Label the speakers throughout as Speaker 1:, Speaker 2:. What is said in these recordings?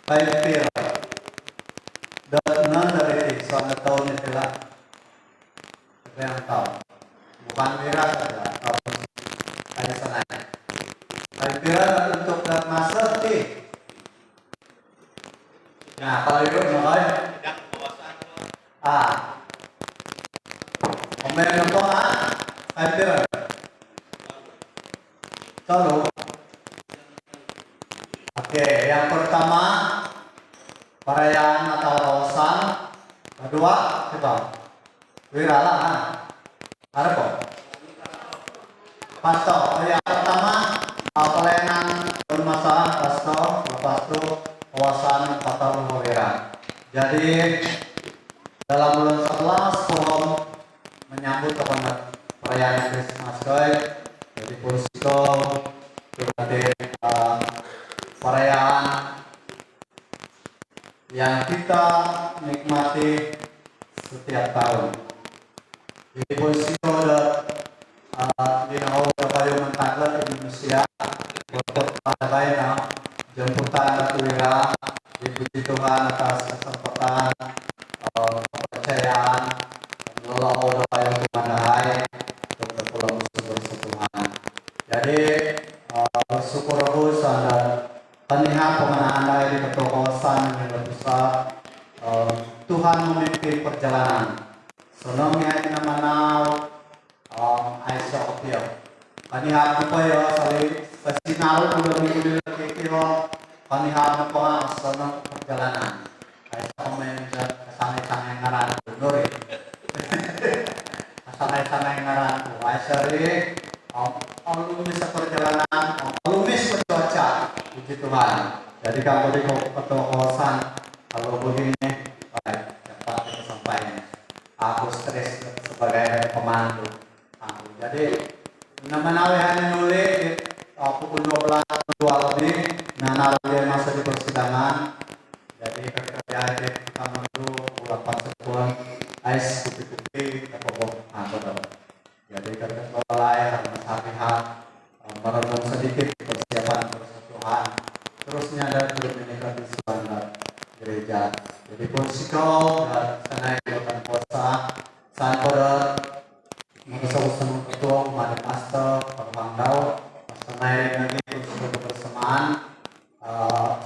Speaker 1: Baik pira. Dan dari soal tahun itulah yang tahu. Bukan pira saja. Ada sana. Baik pira untuk dan masa ti. Nah kalau itu mulai. Komen apa? Baik pira. Selalu. Oke, yang pertama perayaan Natal Kawasan, kedua coba Wirala kan? Ada kok? Pasto, yang pertama pelayanan permasalahan pasto, lepas itu kawasan Kota Lumawira. Jadi dalam bulan 11 forum menyambut kepada perayaan Christmas guys. Jadi Polsiko berarti perayaan yang kita nikmati setiap tahun. Jadi Polsiko di payung mentadla Indonesia untuk pada baiknya jemputan Ratu Wira, dipuji Tuhan atas kesempatan kepercayaan mengelola payung Tumandahai untuk berpulang bersentuhan. Jadi bersyukur Gus dan penihat pemenangan dari di ketua kawasan yang lebih besar. Tuhan memimpin perjalanan. Senangnya kita menau Aisyah Opio. Penihat apa ya saling pesinal udah minggu kira penihat apa senang perjalanan. Aisyah Opio sangai ngaran Nur. Sangai ngaran Aisyah ini alumnis perjalanan, alumnis cuaca, puji Tuhan. Jadi kamu di ketua kawasan kalau begini baik dapat sampainya. Aku stres sebagai pemandu. Jadi nama hanya nulis pukul 12 lebih nana dia masuk di persidangan. Jadi kerja kita menunggu 8 sebulan ais kupi-kupi apa betul. Jadi kerja mulai hari-hari merenung sedikit persiapan persatuan. Terusnya ada menikah di sebuah gereja. Jadi Polsiko dan sana yang puasa saat pada mengusahakan ketua umat master permandau senai lagi untuk kebersamaan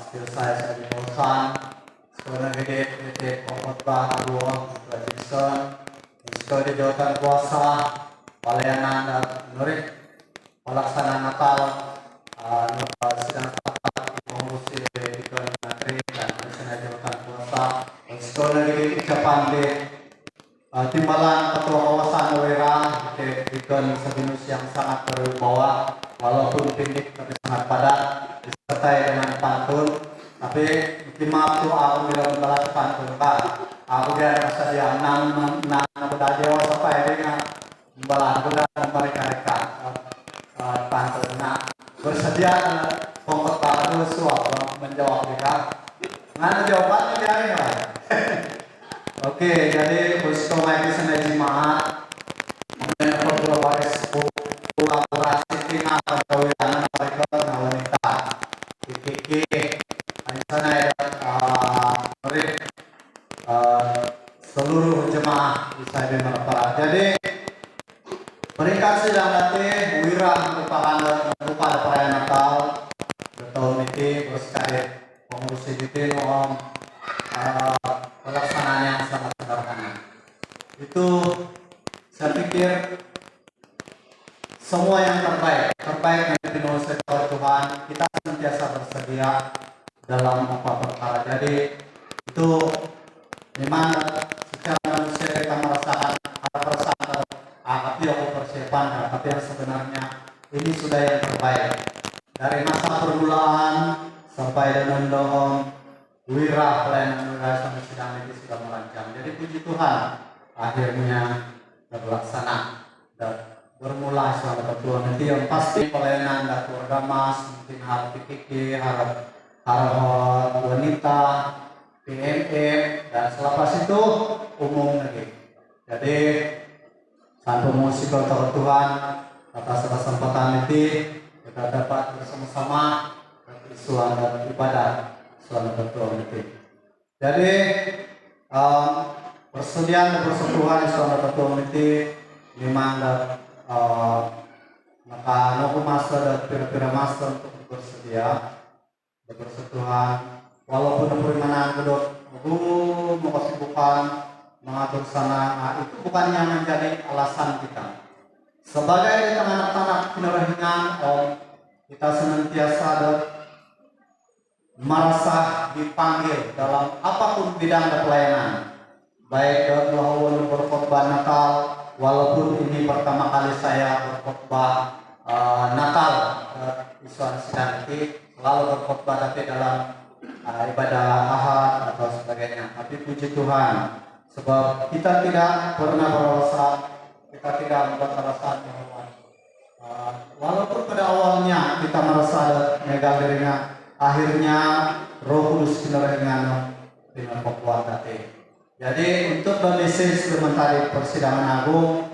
Speaker 1: skill saya di kawasan sekolah gede pengkhotbah dua Jackson sekolah di jawatan puasa pelayanan dan murid pelaksanaan Natal sedang tepat mengurusi di negeri dan senai jawatan puasa sekolah gede ucapan di timbalan ketua kawasan Wira diberikan sebinus yang sangat berwibawa walaupun pindik tapi sangat padat disertai dengan pantun tapi maaf tuh aku bilang membalas pantun Pak aku dia rasa dia nang bedah dewa sampai dia membalas bedah mereka pantun bersedia pokok Pak suap menjawab dia mana jawabannya dia ini Pak. Oke, jadi Polsiko lagi sengaja jemaat mengenai baris kolaborasi tinggal perkawinan mereka dengan wanita. Kiki, di sana murid seluruh jemaah bisa dimerpara. Jadi mereka sedang latih Wira merupakan perayaan Natal tahun ini bersekali pengurus CDT pelaksanaan yang sangat sederhana. Itu saya pikir semua yang terbaik yang dipenuhi sektor Tuhan kita senantiasa bersedia dalam apa perkara. Jadi itu memang secara manusia kita merasakan ada perasaan tapi aku persiapan tapi yang sebenarnya ini sudah yang terbaik dari masa permulaan sampai dengan doang Wira pelayanan Wira sampai sedang lagi sudah merancang. Jadi puji Tuhan akhirnya terlaksana dan bermula selama ketua nanti yang pasti pelayanan datur damas mungkin hal PKK harap wanita PMM dan selepas itu umum lagi. Jadi sampai musik ketua Tuhan atas kesempatan ini kita dapat bersama-sama bersuara dan ibadah suara ketua meeting. Jadi persediaan persatuan suara ketua meeting memang maka nopo master dan pira-pira master untuk bersedia bersentuhan walaupun permainan kedok mau kesibukan mengatur sana, itu bukannya menjadi alasan kita sebagai anak-anak penerahingan kita senantiasa merasa dipanggil dalam apapun bidang pelayanan, baik dalam berkhotbah Natal, walaupun ini pertama kali saya berkhotbah Natal Isuan Sidanti, selalu berkhotbah tapi dalam ibadah Ahad atau sebagainya. Tapi puji Tuhan, sebab kita tidak pernah berasa, kita tidak membuat alasan bahwa walaupun pada awalnya kita merasa negal dirinya, akhirnya Roh Kudus kinarahingan dengan kekuatan. Jadi untuk message sementara persidangan agung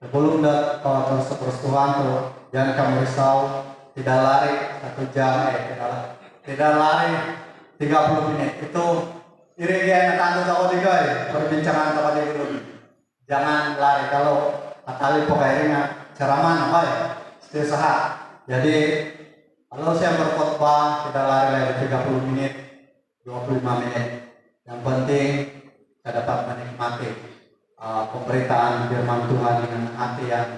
Speaker 1: sebelum tersebut Tuhan tuh jangan kamu risau, tidak lari 1 jam, tidak lari 30 menit. Itu irigian tanda tahu juga perbincangan kepada dulu. Jangan lari kalau atali pokoknya ceramah baik, sehat. Jadi kalau saya berkhotbah tidak lari lagi 30 menit, 25 menit. Yang penting saya dapat menikmati pemberitaan firman Tuhan dengan hati yang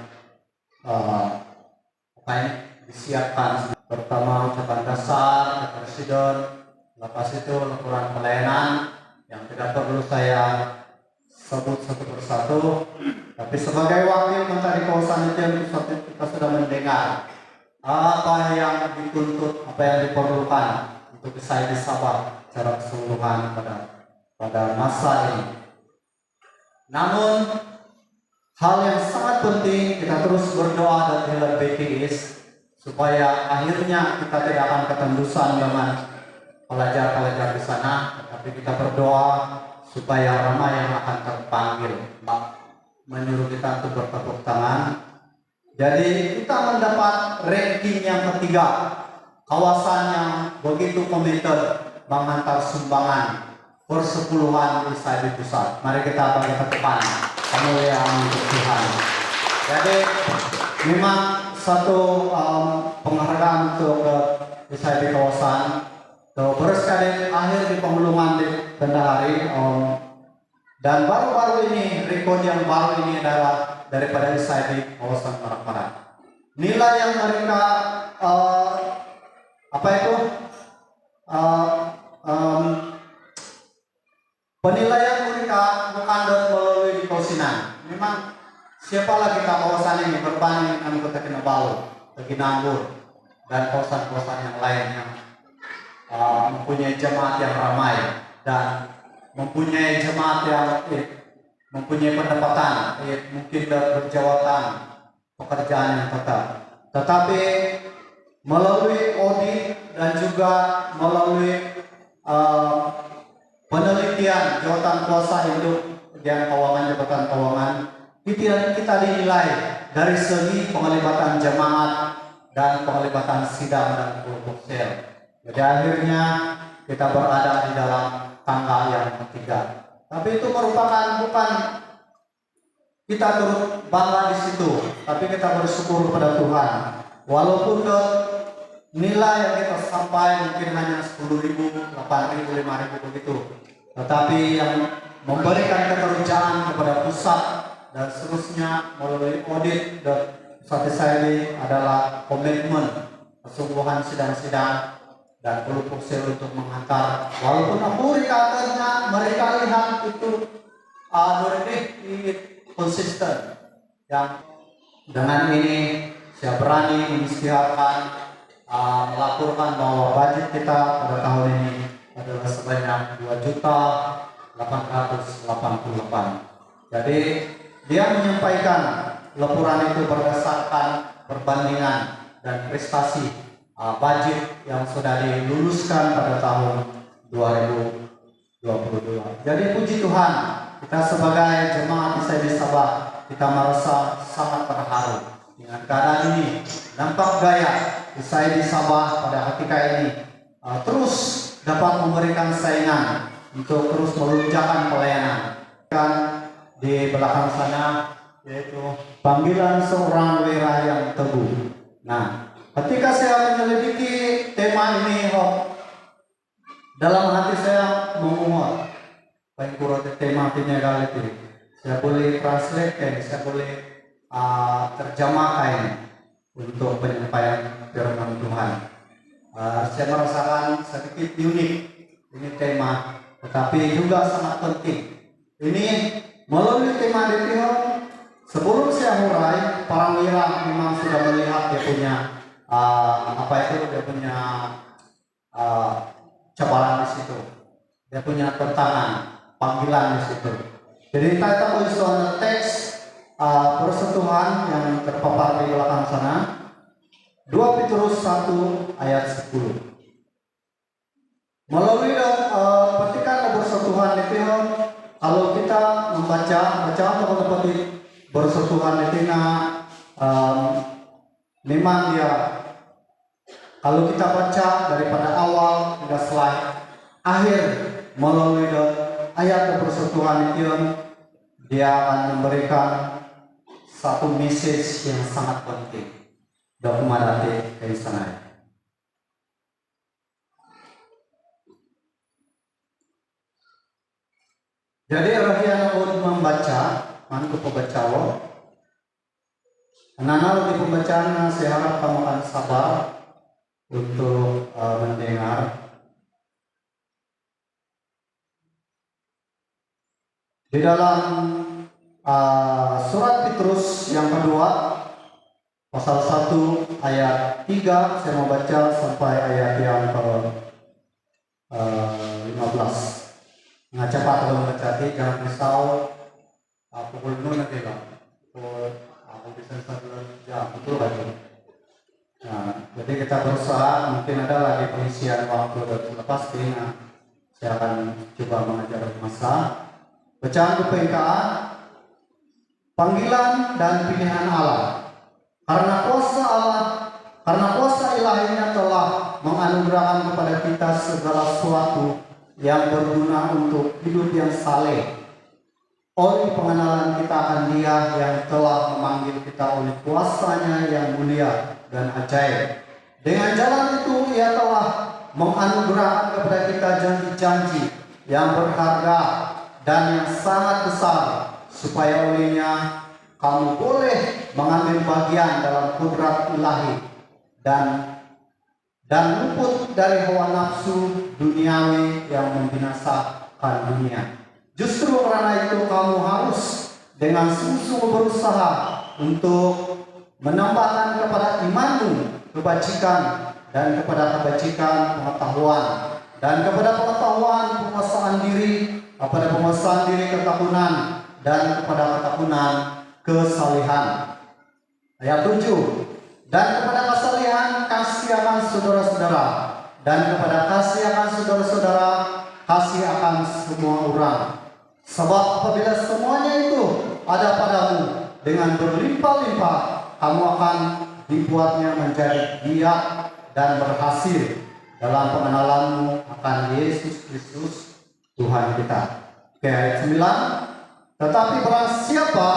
Speaker 1: disiapkan. Pertama ucapan dasar, presiden, lepas itu laporan pelayanan yang tidak perlu saya sebut satu persatu. Tapi sebagai wakil menteri kawasan itu kita sudah mendengar apa yang dituntut, apa yang diperlukan untuk bisa disabar secara keseluruhan pada masa ini. Namun hal yang sangat penting kita terus berdoa dan tidak BKS supaya akhirnya kita tidak akan ketembusan dengan pelajar-pelajar di sana, tapi kita berdoa supaya ramai yang akan terpanggil. Menyuruh kita untuk bertepuk tangan. Jadi kita mendapat ranking yang ketiga, kawasan yang begitu komited mengantar sumbangan persepuluhan di Saidi Pusat. Mari kita bagi tepukan kemuliaan untuk Tuhan. Jadi memang satu penghargaan untuk di Saidi kawasan. Bersekali akhir di penghulungan di Kendari dan baru-baru ini rekod yang baru ini adalah daripada Isaidi kawasan Merak. Nilai yang mereka penilaian mereka bukan melalui di Kausinan. Memang siapa lagi kita kawasan ini berbanding dengan Kota Kinabalu, Ginangur dan kawasan-kawasan yang lain yang mempunyai jemaat yang ramai dan mempunyai jemaat yang mempunyai pendapatan mungkin berjawatan pekerjaan yang tetap, tetapi melalui audit dan juga melalui penelitian jawatan kuasa hidup dan jabatan keuangan kita dinilai dari segi penglibatan jemaat dan penglibatan sidang dan kelompok sel. Jadi akhirnya kita berada di dalam tangga yang ketiga. Tapi itu merupakan bukan kita turut bangga di situ, tapi kita bersyukur kepada Tuhan. Walaupun nilai yang kita sampai mungkin hanya 10.000, 8.000, 5.000 begitu, tetapi yang memberikan keterjaan kepada pusat dan seterusnya melalui audit dan pusat saya adalah komitmen kesungguhan sidang-sidang dan kelompok sel untuk mengantar, walaupun mereka lihat itu konsisten. Yang dengan ini saya berani mengisytiharkan melaporkan bahwa budget kita pada tahun ini adalah sebanyak 2.888. Jadi dia menyampaikan laporan itu berdasarkan perbandingan dan prestasi budget yang sudah diluluskan pada tahun 2022. Jadi puji Tuhan, kita sebagai jemaat Isaidi Sabah kita merasa sangat terharu dengan keadaan ini. Nampak gaya Isaidi Sabah pada ketika ini terus dapat memberikan saingan untuk terus melunjakkan pelayanan. Kan di belakang sana yaitu panggilan seorang wira yang teguh. Nah, ketika saya menyelidiki tema ini, dalam hati saya memohon pengkurut tema tinyagaliti. Saya boleh translate, saya boleh terjemahkan untuk penyampaian firman Tuhan. Saya merasakan sedikit unik ini tema, tetapi juga sangat penting. Ini melalui tema DPH, sebelum saya mulai, para wira memang sudah melihat dia punya dia punya cabaran di situ, dia punya tantangan, panggilan di situ. Jadi kita boleh soal teks persentuhan yang terpapar di belakang sana, 2 Petrus 1 ayat 10. Melalui petikan bersentuhan itu, kalau kita membaca teman-teman bersentuhan itu, memang dia, kalau kita baca daripada awal hingga selesai akhir melalui ayat bersentuhan itu, dia akan memberikan satu message yang sangat penting. Dokumentasi dari sana. Jadi rakyat membaca, mantu pembaca, anak-anak di pembacaan saya harap kamu akan sabar untuk mendengar. Di dalam surat Petrus yang kedua, pasal 1 ayat 3, saya mau baca sampai ayat yang ke-15. Nggak cepat kalau membaca, jangan risau. Pukul 0 nanti lah. Aku bisa 1 jam, betul kan? Nah, jadi kita berusaha, mungkin ada lagi pengisian waktu dan pasti. Saya akan coba mengajar masa. Bacaan kepekaan, panggilan dan pilihan Allah. Karena kuasa ilahinya telah menganugerahkan kepada kita segala sesuatu yang berguna untuk hidup yang saleh. Oleh pengenalan kita akan Dia yang telah memanggil kita oleh kuasanya yang mulia dan ajaib. Dengan jalan itu Ia telah menganugerahkan kepada kita janji-janji yang berharga dan yang sangat besar, supaya olehnya kamu boleh mengambil bagian dalam kudrat ilahi dan luput dari hawa nafsu duniawi yang membinasakan dunia. Justru karena itu kamu harus dengan sungguh-sungguh berusaha untuk menambahkan kepada imanmu kebajikan, dan kepada kebajikan pengetahuan, dan kepada pengetahuan penguasaan diri, kepada penguasaan diri ketakunan, dan kepada ketakunan kesalihan. Ayat 7. Dan kepada kesalihan kasih akan saudara-saudara, dan kepada kasih akan saudara-saudara kasih akan semua orang. Sebab apabila semuanya itu ada padamu dengan berlimpah-limpah, kamu akan dibuatnya menjadi giat dan berhasil dalam pengenalanmu akan Yesus Kristus Tuhan kita. Oke, ayat 9. Tetapi barang siapa,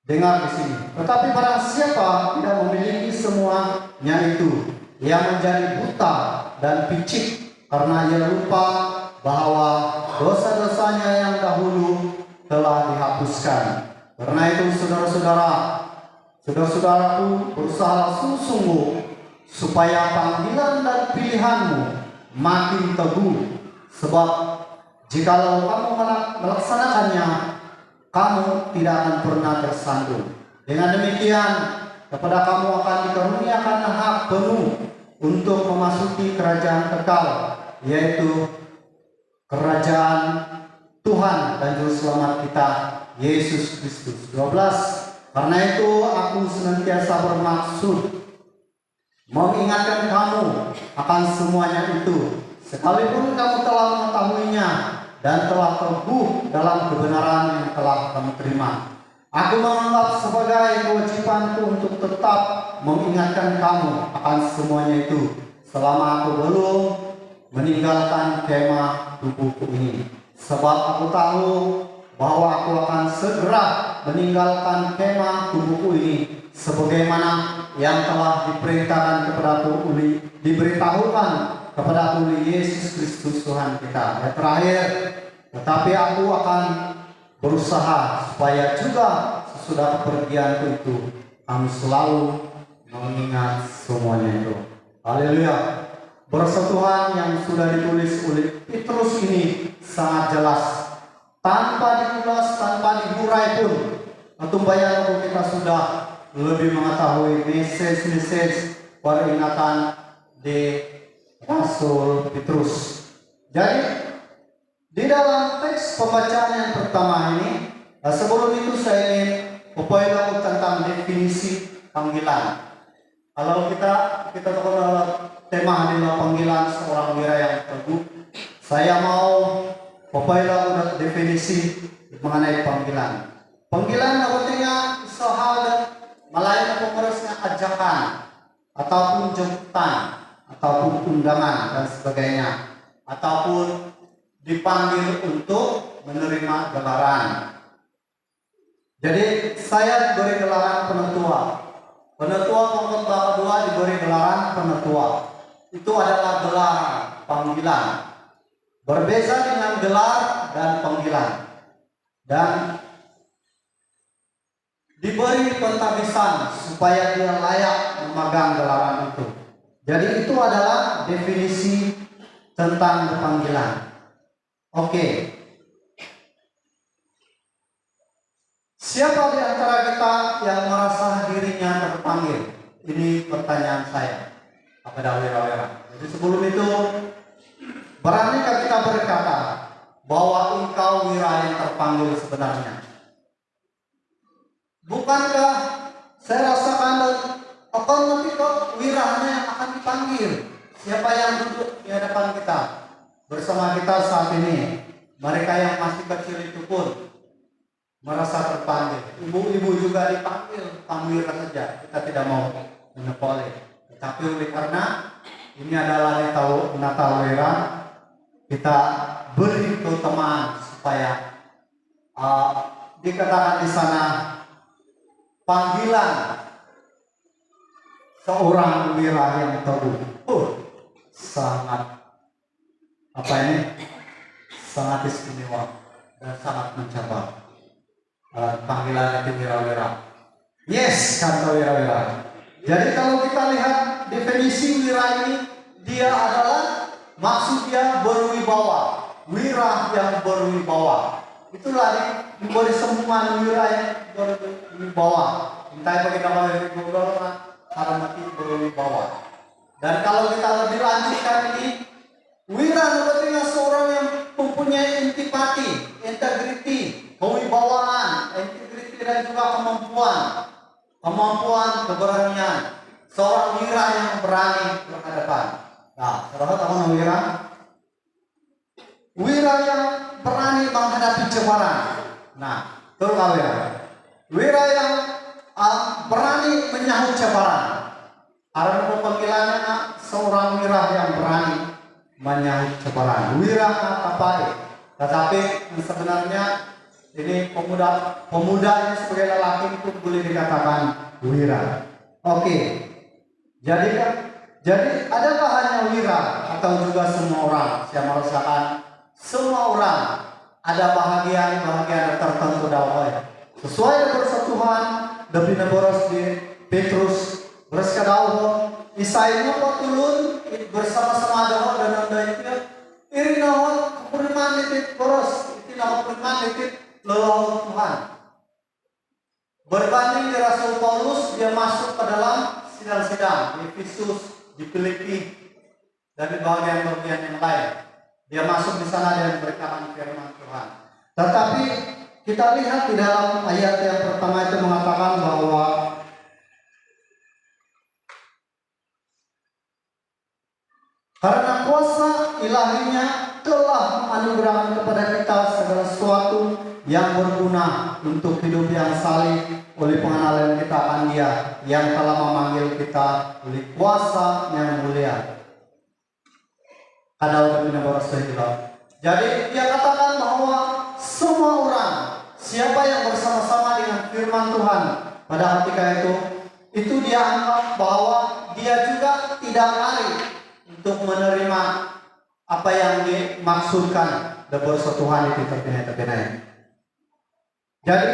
Speaker 1: dengar di sini. Tetapi barang siapa tidak memiliki semuanya itu, ia menjadi buta dan picik karena ia lupa bahwa dosa-dosanya yang dahulu telah dihapuskan. Karena itu saudara-saudaraku, berusaha sungguh-sungguh supaya panggilan dan pilihanmu makin teguh. Sebab jikalau kamu melaksanakannya, kamu tidak akan pernah tersandung. Dengan demikian, kepada kamu akan dikaruniakan hak penuh untuk memasuki kerajaan kekal, yaitu kerajaan Tuhan dan Juru Selamat kita, Yesus Kristus. 12. Karena itu aku senantiasa bermaksud mengingatkan kamu akan semuanya itu, sekalipun kamu telah mengetahuinya dan telah teguh dalam kebenaran yang telah kamu terima. Aku menganggap sebagai kewajibanku untuk tetap mengingatkan kamu akan semuanya itu, selama aku belum meninggalkan kemah tubuhku ini. Sebab aku tahu bahwa aku akan segera meninggalkan kemah tubuhku ini, sebagaimana yang telah diperintahkan kepadaku diberitahukan kepadaku oleh Yesus Kristus Tuhan kita. Yang terakhir, tetapi aku akan berusaha supaya juga sesudah kepergianku itu kami selalu mengingat semuanya itu. Haleluya. Berkat Tuhan yang sudah ditulis oleh Petrus ini sangat jelas, tanpa diulas, tanpa diurai pun. Atau bayangkan kita sudah lebih mengetahui message peringatan di Rasul Petrus. Jadi di dalam teks pembacaan yang pertama ini, sebelum itu saya ingin upaya tentang definisi panggilan. Kalau kita tahu dalam tema adalah panggilan seorang wira yang teguh, saya mau upaya definisi mengenai panggilan. Panggilan artinya usaha dan melayani pengurusnya ajakan ataupun jemputan ataupun undangan dan sebagainya, ataupun dipanggil untuk menerima gelaran. Jadi saya diberi gelaran penetua. Penetua pengkhotbah kedua diberi gelaran penetua. Itu adalah gelar panggilan. Berbeda dengan gelar dan panggilan. Dan diberi pentabisan supaya dia layak memegang gelaran itu. Jadi itu adalah definisi tentang panggilan. Oke. Siapa di antara kita yang merasa dirinya terpanggil? Ini pertanyaan saya kepada wira-wira. Jadi sebelum itu, beranikah kita berkata bahwa engkau wira yang terpanggil sebenarnya? Bukankah saya rasakan dan nanti kok wiranya yang akan dipanggil? Siapa yang duduk di hadapan kita bersama kita saat ini? Mereka yang masih kecil itu pun merasa terpanggil. Ibu-ibu juga dipanggil, panggil saja. Kita tidak mau menepoli. Tetapi oleh karena ini adalah Natal Wira, kita beri keutamaan supaya dikatakan di sana panggilan seorang wira yang teguh. Sangat sangat istimewa dan sangat mencabar. Panggilan itu wira-wira. Yes, kata wira-wira. Jadi kalau kita lihat definisi wira ini, dia adalah maksud dia berwibawa, wira yang berwibawa. Itulah diberi sembuhan wira yang berwibawa. Entah bagaimana berwibawa, harus mati berwibawa. Dan kalau kita lebih lanjutkan ini, wira artinya seorang yang mempunyai intipati, integriti, kewibawaan, integriti dan juga kemampuan, keberanian. Seorang wira yang berani berhadapan. Nah, saudara tahu wira? Wira yang berani menghadapi cobaan. Nah, betul nggak wira? Wira yang berani menyahut cobaan. Karena panggilannya seorang wira yang berani menyahut cobaan. Wira apa? Tetapi sebenarnya ini pemuda ini sebagai lelaki itu boleh dikatakan wira. Oke. Jadi adakah hanya wira atau juga semua orang? Saya merasakan semua orang ada bahagian tertentu dalam sesuai dengan firman Tuhan. Lebih boros di Petrus bersekadau Isaiah patulun bersama-sama dahulu dan anda itu iri nahon kepuriman titik boros itu nahon kepuriman titik lelah Tuhan. Berbanding di Rasul Paulus, dia masuk ke dalam sidang-sidang di Efesus, di Filipi, dan di bagian-bagian yang lain. Dia masuk di sana dan beritakan firman Tuhan. Tetapi kita lihat di dalam ayat yang pertama itu mengatakan bahwa karena kuasa ilahinya telah menganugerahkan kepada kita segala sesuatu yang berguna untuk hidup yang saleh oleh pengenalan kita akan Dia yang telah memanggil kita oleh kuasa yang mulia. Kadang kita boros hilang. Jadi dia katakan bahwa semua orang siapa yang bersama-sama dengan firman Tuhan pada ketika itu dia anggap bahwa dia juga tidak lari untuk menerima apa yang dimaksudkan dari Tuhan itu terkena. Jadi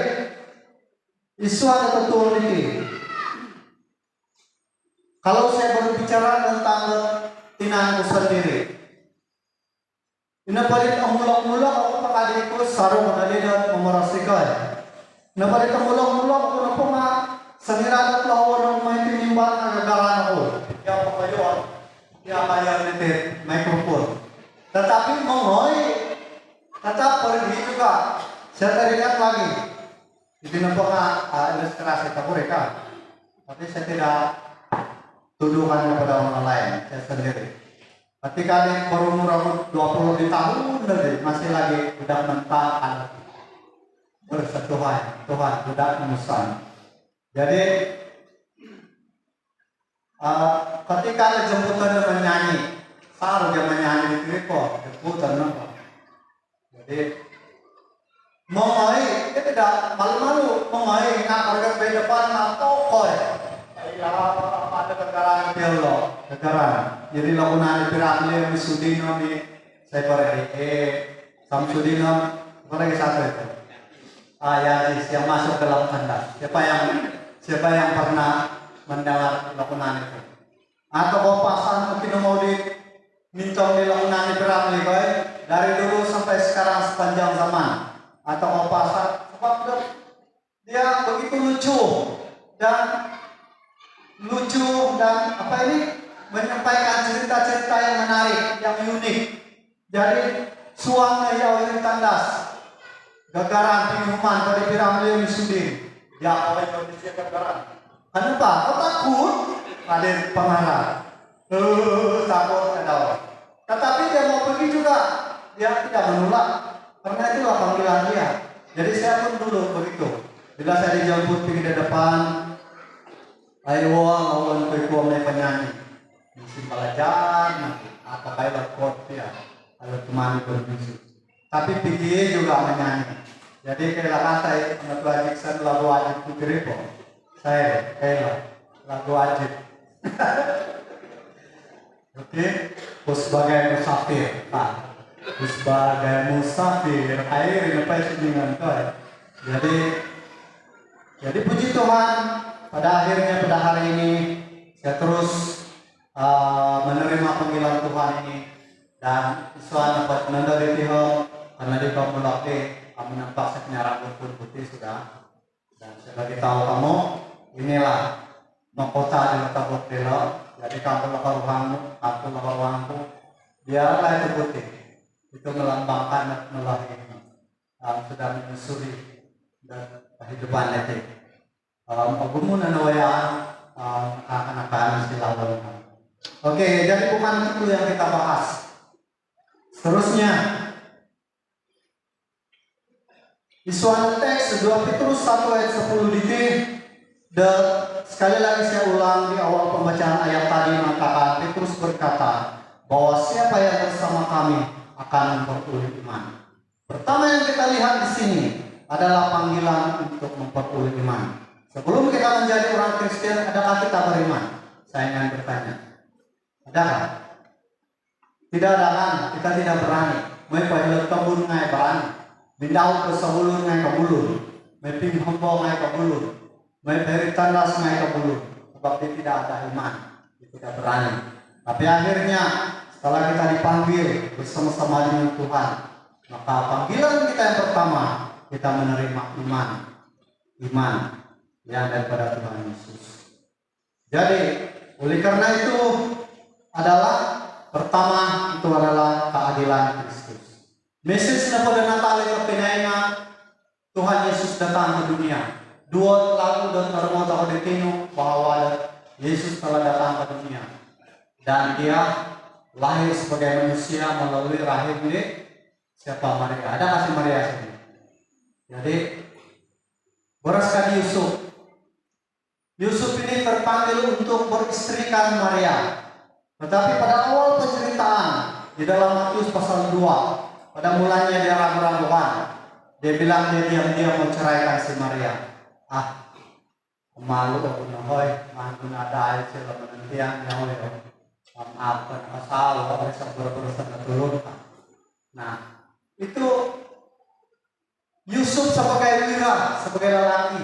Speaker 1: isu ada betul ini. Kalau saya berbicara tentang tinanku sendiri, ini paling mulak-mulak aku pakai ikut sarung menjadi dan memerasikan. Ini paling mulak-mulak aku nampak sengira telah orang main tinimbang negara aku. Dia pokoknya dia bayar netet mikrofon. Tetapi menghoi tetap pergi juga. Saya teringat lagi. Itu nampak ilustrasi tak mereka. Tapi saya tidak tuduhan kepada orang lain, saya sendiri. Ketika dia berumur 20 tahun masih lagi udah mentah bersentuhan Tuhan, udah memusan. Jadi ketika ada jemputan menyanyi, saru dia menyanyi di tripod, jemputan apa? Jadi memai dia tidak malu-malu, memai nak organ di depan atau koi. Ya ada kegaran pialo, kegaran. Jadi lakukan piramid di Sudino di saya pergi Samsudino lagi satu itu. Ya yang masuk dalam kandas. Siapa yang pernah mendengar lakukan itu? Atau papasan mungkin mau di mincong di lakukan piramid dari dulu sampai sekarang sepanjang zaman. Atau papasan sebab dia begitu lucu dan menyampaikan cerita-cerita yang menarik, yang unik. Jadi suami yang tandas, gagaran pengumuman pada piramid Sudin. Ya apa yang kondisi gagaran? Kenapa? Kau takut? Ada pengarah. Takut ada. Tetapi dia mau pergi juga, dia tidak menolak. Karena itulah panggilan dia. Jadi saya pun dulu begitu. Bila saya dijemput pergi di depan. Ayo lawan kuikuam na penyanyi, mesti belajar nanti apa kayak kot ya, kalau cuma bermusik. Tapi pergi juga menyanyi. Jadi kalau kata anak wajib saya lagu wajib kukiripo, saya kayak lagu wajib. Oke, sebagai musafir, sebagai musafir, air ini apa dengan kau? Jadi puji Tuhan. Pada hari ini saya terus menerima panggilan Tuhan ini dan Tuhan dapat menandai Tuhan karena di kamu latih kamu nampak sebenarnya rambut putih sudah dan saya bagi tahu kamu inilah mahkota di tabut delo jadi kamu lakar ruangku biarlah itu putih itu melambangkan melahirkan sudah menyusuri dan kehidupan nanti. Agumun nawaya akan silawan. Oke, jadi bukan itu yang kita bahas. Seterusnya, isuan teks 2 Petrus 1 ayat 10 dan sekali lagi saya ulang di awal pembacaan ayat tadi mengatakan Petrus berkata bahwa siapa yang bersama kami akan memperoleh iman. Pertama yang kita lihat di sini adalah panggilan untuk memperoleh iman. Sebelum kita menjadi orang Kristen, adakah kita beriman? Saya ingin bertanya. Adakah? Tidak ada kan? Kita tidak berani. May pahilot kabun ngay berani. Bindaw ke sabulun ngay kabulun. May pinghombo ngay kabulun. May peritandas ngay kabulun. Sebab dia tidak ada iman. Dia tidak berani. Tapi akhirnya setelah kita dipanggil bersama-sama dengan Tuhan, maka panggilan kita yang pertama kita menerima iman yang daripada Tuhan Yesus. Jadi oleh karena itu adalah pertama itu adalah keadilan Kristus. Message na pada Natal itu pinainga Tuhan Yesus datang ke dunia. Dua lagu dan termota kodetino bahwa Yesus telah datang ke dunia dan dia lahir sebagai manusia melalui rahim siapa Maria. Ada kasih Maria sini. Jadi beraskan Yusuf ini terpanggil untuk beristrikan Maria. Tetapi pada awal penceritaan di dalam Matius pasal 2. Pada mulanya dia ragu-raguan. Dia bilang dia diam-diam mau ceraikan si Maria. Malu ako na hoy, malu na dahil sila manantiyan niya hoy. Apa na kasawa, ay sa berurusan na tulog. Nah, itu Yusuf sebagai wira, sebagai lelaki,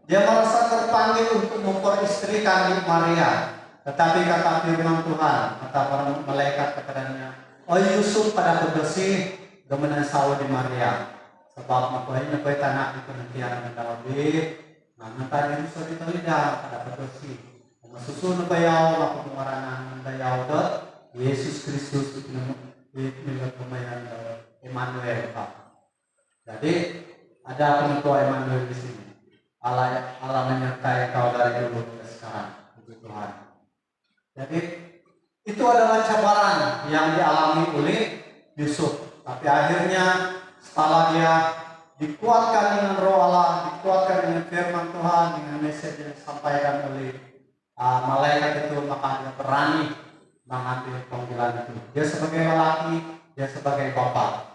Speaker 1: dia merasa terpanggil untuk memperistrikan Maria. Tetapi kata firman Tuhan, kata para malaikat kepadanya, "Oh Yusuf pada bersih, gemenan sawa di Maria. Sebab makuhnya kau tanah itu nantian mendawit. Nah, nanti Yusuf itu lidah pada bersih. Masusun bayaw, aku kemaranan bayaw dot Yesus Kristus itu milik pemayan Emmanuel Pak. Jadi ada penentua Emmanuel di sini. Allah menyertai kau dari dulu ke sekarang, puji Tuhan. Jadi itu adalah cabaran yang dialami oleh Yusuf. Tapi akhirnya setelah dia dikuatkan dengan roh Allah, dikuatkan dengan firman Tuhan, dengan message yang disampaikan oleh malaikat itu, maka dia berani mengambil panggilan itu. Dia sebagai lelaki, dia sebagai bapak,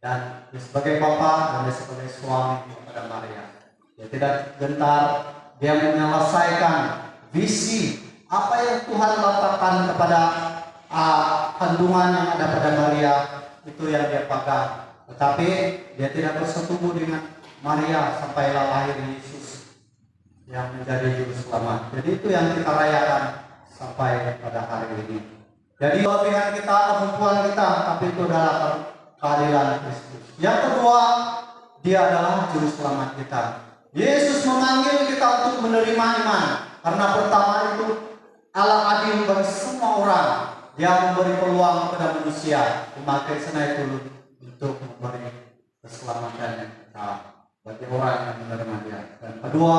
Speaker 1: dan dia sebagai bapak dan dia sebagai suami kepada Maria. Dia tidak gentar, dia menyelesaikan visi apa yang Tuhan letakkan kepada kandungan yang ada pada Maria, itu yang dia pegang. Tetapi dia tidak bersetubuh dengan Maria sampailah lahir Yesus yang menjadi juru selamat. Jadi itu yang kita rayakan sampai pada hari ini. Jadi kelebihan kita, kemampuan kita, tapi itu adalah keadilan Kristus. Yang kedua, dia adalah juru selamat kita. Yesus memanggil kita untuk menerima iman. Karena pertama itu Allah adil bagi semua orang. Dia memberi peluang kepada manusia memakai senai dulu untuk memberi keselamatan kita bagi orang yang menerima dia. Dan kedua,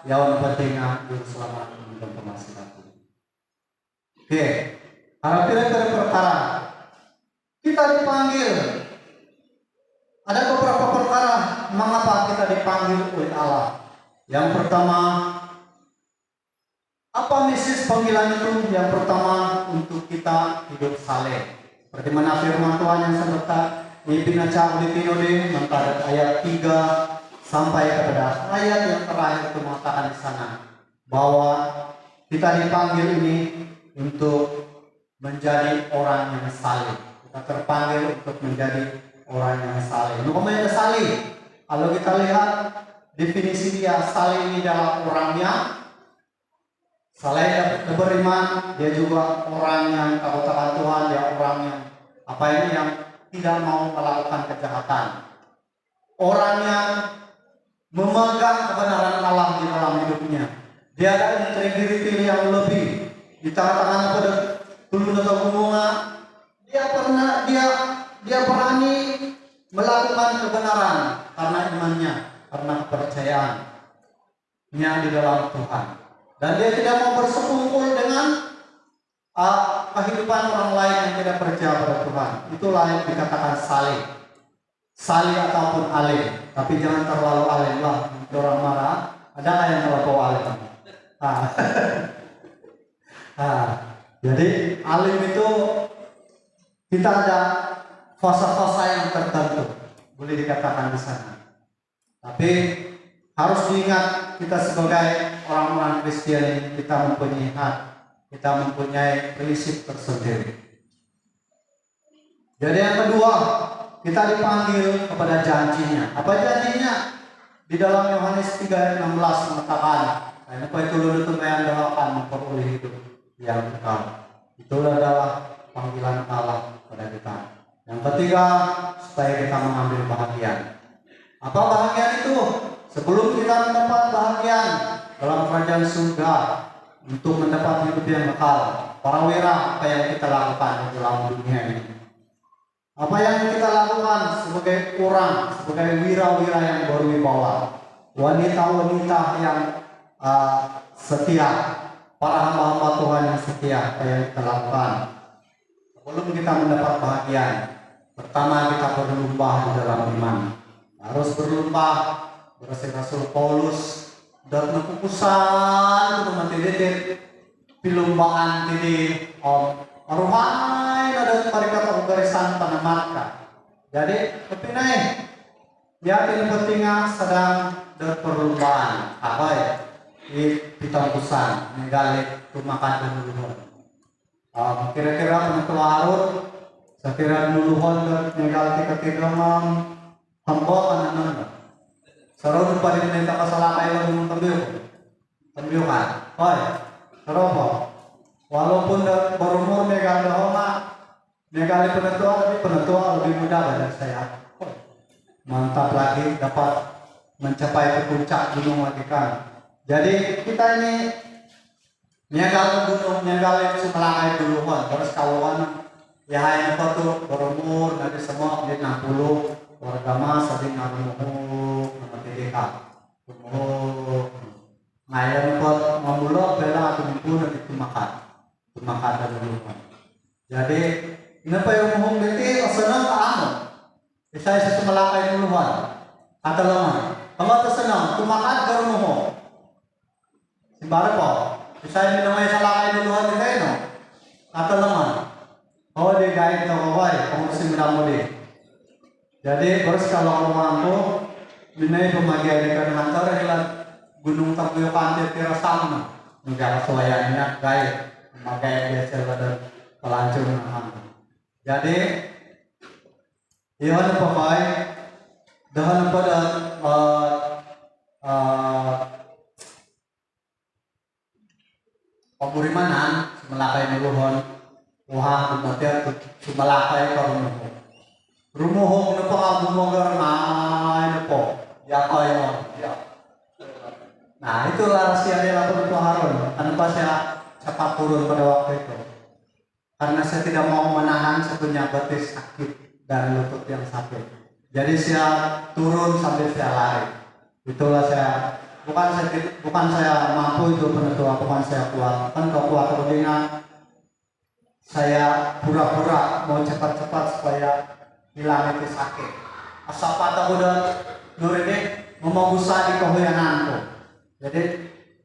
Speaker 1: yang pentingnya juru selamat dan pemasih aku. Oke, karena pilih perkara kita dipanggil. Ada beberapa perkara mengapa kita dipanggil oleh Allah. Yang pertama, apa misi panggilan itu? Yang pertama, untuk kita hidup saleh. Seperti mana firman Tuhan yang sebentar Ibinaca Ulipinode pada ayat 3 sampai kepada ayat yang terakhir itu mengatakan di sana bahwa kita dipanggil ini untuk menjadi orang yang saleh. Kita terpanggil untuk menjadi orang yang saleh. Namanya saleh. Kalau kita lihat definisi dia, saleh ini adalah orang yang saleh beriman. Dia juga orang yang takut-takut Tuhan. Dia orang yang yang tidak mau melakukan kejahatan. Orang yang memegang kebenaran Allah di dalam hidupnya. Dia ada integriti yang lebih. Di tangan-tangan pada turun atau bunga, dia berani melakukan kebenaran karena imannya, karena kepercayaannya di dalam Tuhan. Dan dia tidak mau bersekumpul dengan kehidupan orang lain yang tidak percaya pada Tuhan. Itulah yang dikatakan saleh. Saleh ataupun alim. Tapi jangan terlalu alim lah. Orang marah. Ada nggak yang terlalu alim? Jadi alim itu kita ada fase-fase yang tertentu. Boleh dikatakan di sana. Tapi harus diingat kita sebagai orang-orang Kristen kita mempunyai hak. Kita mempunyai prinsip tersendiri. Jadi yang kedua, kita dipanggil kepada janjinya. Apa janjinya? Di dalam Yohanes 3 ayat 16 mengatakan, "Karena itu lulu yang akan memperoleh hidup yang kekal." Itu adalah panggilan Allah kepada kita. Yang ketiga, supaya kita mengambil bahagian. Apa bahagian itu? Sebelum kita mendapat bahagian dalam kerajaan surga, untuk mendapat hidup yang kekal, para wira, apa yang kita lakukan di dalam dunia ini? Apa yang kita lakukan sebagai orang, sebagai wira-wira yang berwibawa, wanita-wanita yang setia, para hamba-hamba Tuhan yang setia, apa yang kita lakukan sebelum kita mendapat bahagian? Pertama, kita berlomba di dalam iman. Harus berlomba, Rasul Paulus dan kepukusan untuk mendidikkan pilumbaan tidi rohani ada mereka barisan panamarka. Jadi kepinai ya ini pentingnya sedang berperlombaan apa ya di pitangkusan menggali tumakan dulu. Kira-kira penentu arut sekira duluhon dan menggali ketirang hamba anak-anak. Sarau lupa di minta masalah kayak lu tembiu kan. Hoi, sarau walaupun berumur menggali homa menggali penentuan lebih mudah dari saya. Mantap lagi dapat mencapai ke puncak gunung lagi kan. Jadi kita ini nyegal gunung, nyegal Sumalakay dulu kan. Terus kawan ya hai apa tuh berumur nanti semua di 60 wargama sading ngaruh nama ngayon pot mamulok bela atau mimpu nanti tumakan dulu kan. Jadi ini apa yang ngomong beti senang tak amo. Saya Sumalakay dulu kan. Kata lama. Kalau tersenang tumakan garumo. Simbara po. Saya minamay Salakay dulu kan kayo no. Kata lama. Oh di guide no kawai pengurusin mo di. Jadi terus kalau mampu minay pemagian ikan hantar ilan gunung Tabuyo Kante tira sama. Negara suayannya guide pemagian biasa dan pelancong hantar. Jadi iyon po kay dahan po dan paburimanan Sumalakay nuluhon uha dumatya Sumalakay karumuho rumuho no po abumogar na po yakay mo nah itu rahasia dia lapor itu Harun kenapa saya cepat turun pada waktu itu karena saya tidak mau menahan saya punya betis sakit dari lutut yang sakit. Jadi saya turun sambil saya lari. Itulah saya bukan saya mampu itu penentuan, bukan saya kuat. Kan kalau kuat terlebihnya saya pura-pura mau cepat-cepat supaya hilang itu sakit. Asal patah udah nurini memogusa di kehuyananku. Jadi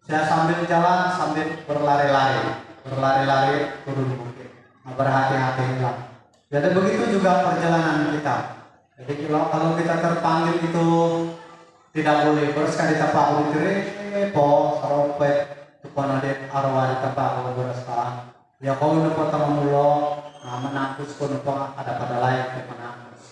Speaker 1: saya sambil jalan sambil berlari-lari turun bukit. Berhati-hati hilang. Jadi begitu juga perjalanan kita. Jadi kalau kita terpanggil itu tidak boleh bersekali tapak ulitri po saropet tupanade arwah tapak berasaan. Ya kau nupo tamulo menangkus ko nupo ada pada lain ke menangkus.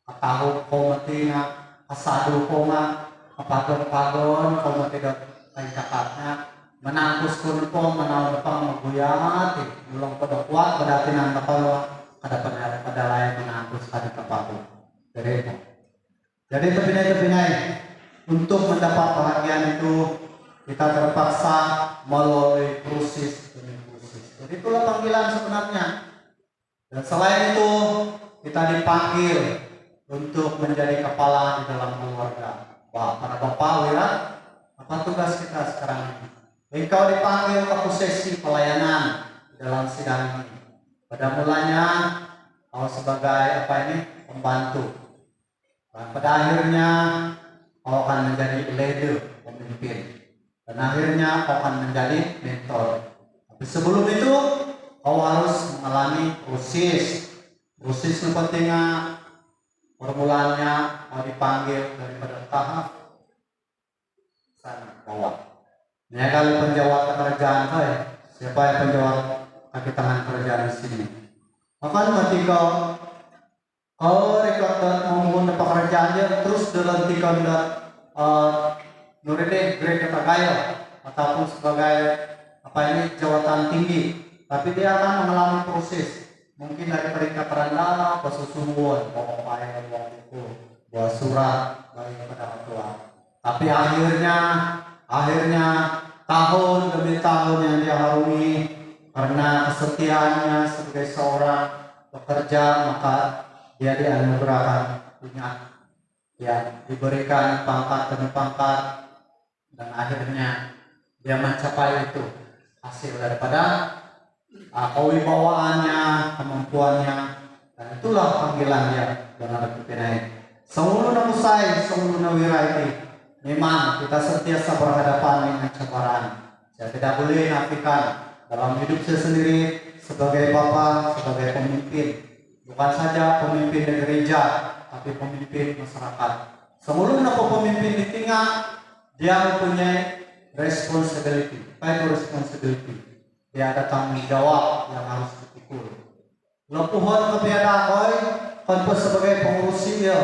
Speaker 1: Atahu ko matina asadu ko nga pagon ko matidak kain kakatnya menangkus ko nupo menawan pang maguyati ulong pada kuat pada tinan kapal pada layak menangkus ada kepaku dari itu. Jadi tepinai untuk mendapat bahagian itu kita terpaksa melalui proses demi proses. Jadi itulah panggilan sebenarnya. Dan selain itu kita dipanggil untuk menjadi kepala di dalam keluarga. Para bapak wira, apa tugas kita sekarang ini? Engkau dipanggil ke posisi pelayanan dalam sidang ini. Pada mulanya kau sebagai pembantu. Dan pada akhirnya kau akan menjadi leader, pemimpin. Dan akhirnya kau akan menjadi mentor. Tapi sebelum itu kau harus mengalami proses yang pentingnya permulaannya kau dipanggil daripada tahap sana bawah. Ini kali penjawab kerajaan siapa yang penjawab kaki tangan kerajaan di sini. Maka ketika kau rekodat membangun pekerjaannya terus dilantikan nuride grade kagaya ataupun sebagai jawatan tinggi, tapi dia akan mengalami proses mungkin dari peringkat rendah ke sesungguhan pokoknya waktu itu buat surat bagi kepada ketua. Tapi akhirnya tahun demi tahun yang dia harungi karena kesetiaannya sebagai seorang pekerja, maka dia dianugerahkan punya ya diberikan pangkat demi pangkat dan akhirnya dia mencapai itu hasil daripada kewibawaannya, kemampuannya, dan itulah panggilan dia benar kepinai. Semulu na usai, semulu na wiraiti. Memang kita sentiasa berhadapan dengan cobaan. Saya tidak boleh nafikan dalam hidup saya sendiri sebagai Bapa, sebagai pemimpin. Bukan saja pemimpin di gereja, tapi pemimpin masyarakat. Sebelum pemimpin di tingkat, dia mempunyai responsibility. Apa itu responsibility? Dia ada tanggung jawab yang harus dipikul. Lepuhon kebiada koi, konpo sebagai pengurusi dia,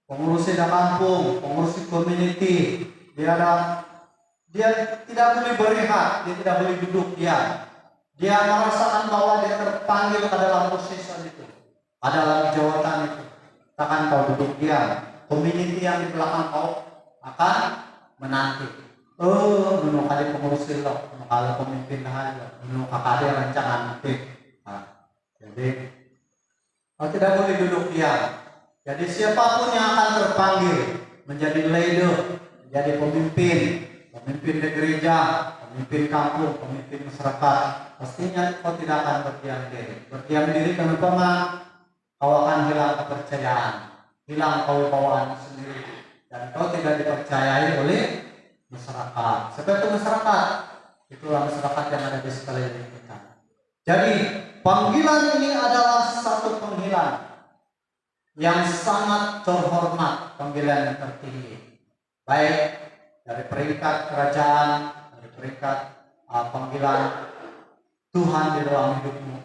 Speaker 1: pengurusi di kampung, pengurusi community. Dia tidak boleh berehat, dia tidak boleh duduk diam. Dia merasakan bahwa dia terpanggil ke dalam posisi itu, ke dalam jawatan itu. Takkan kau duduk diam. Community yang di belakang kau akan menanti. Menurut kali pengurusi lo, kalau pemimpin aja, menurut kakak rancangan itu. Jadi kau tidak boleh duduk diam. Jadi siapapun yang akan terpanggil menjadi leader, menjadi pemimpin di gereja, pemimpin kampung, pemimpin masyarakat, pastinya kau tidak akan berdiam diri. Berdiam diri kenapa mah? Kau akan hilang kepercayaan, hilang kewibawaan sendiri, dan kau tidak dipercayai oleh masyarakat. Seperti masyarakat, itulah masyarakat yang ada di sekeliling kita. Jadi panggilan ini adalah satu panggilan yang sangat terhormat, panggilan yang tertinggi, baik dari peringkat kerajaan, dari peringkat panggilan Tuhan di dalam hidupmu.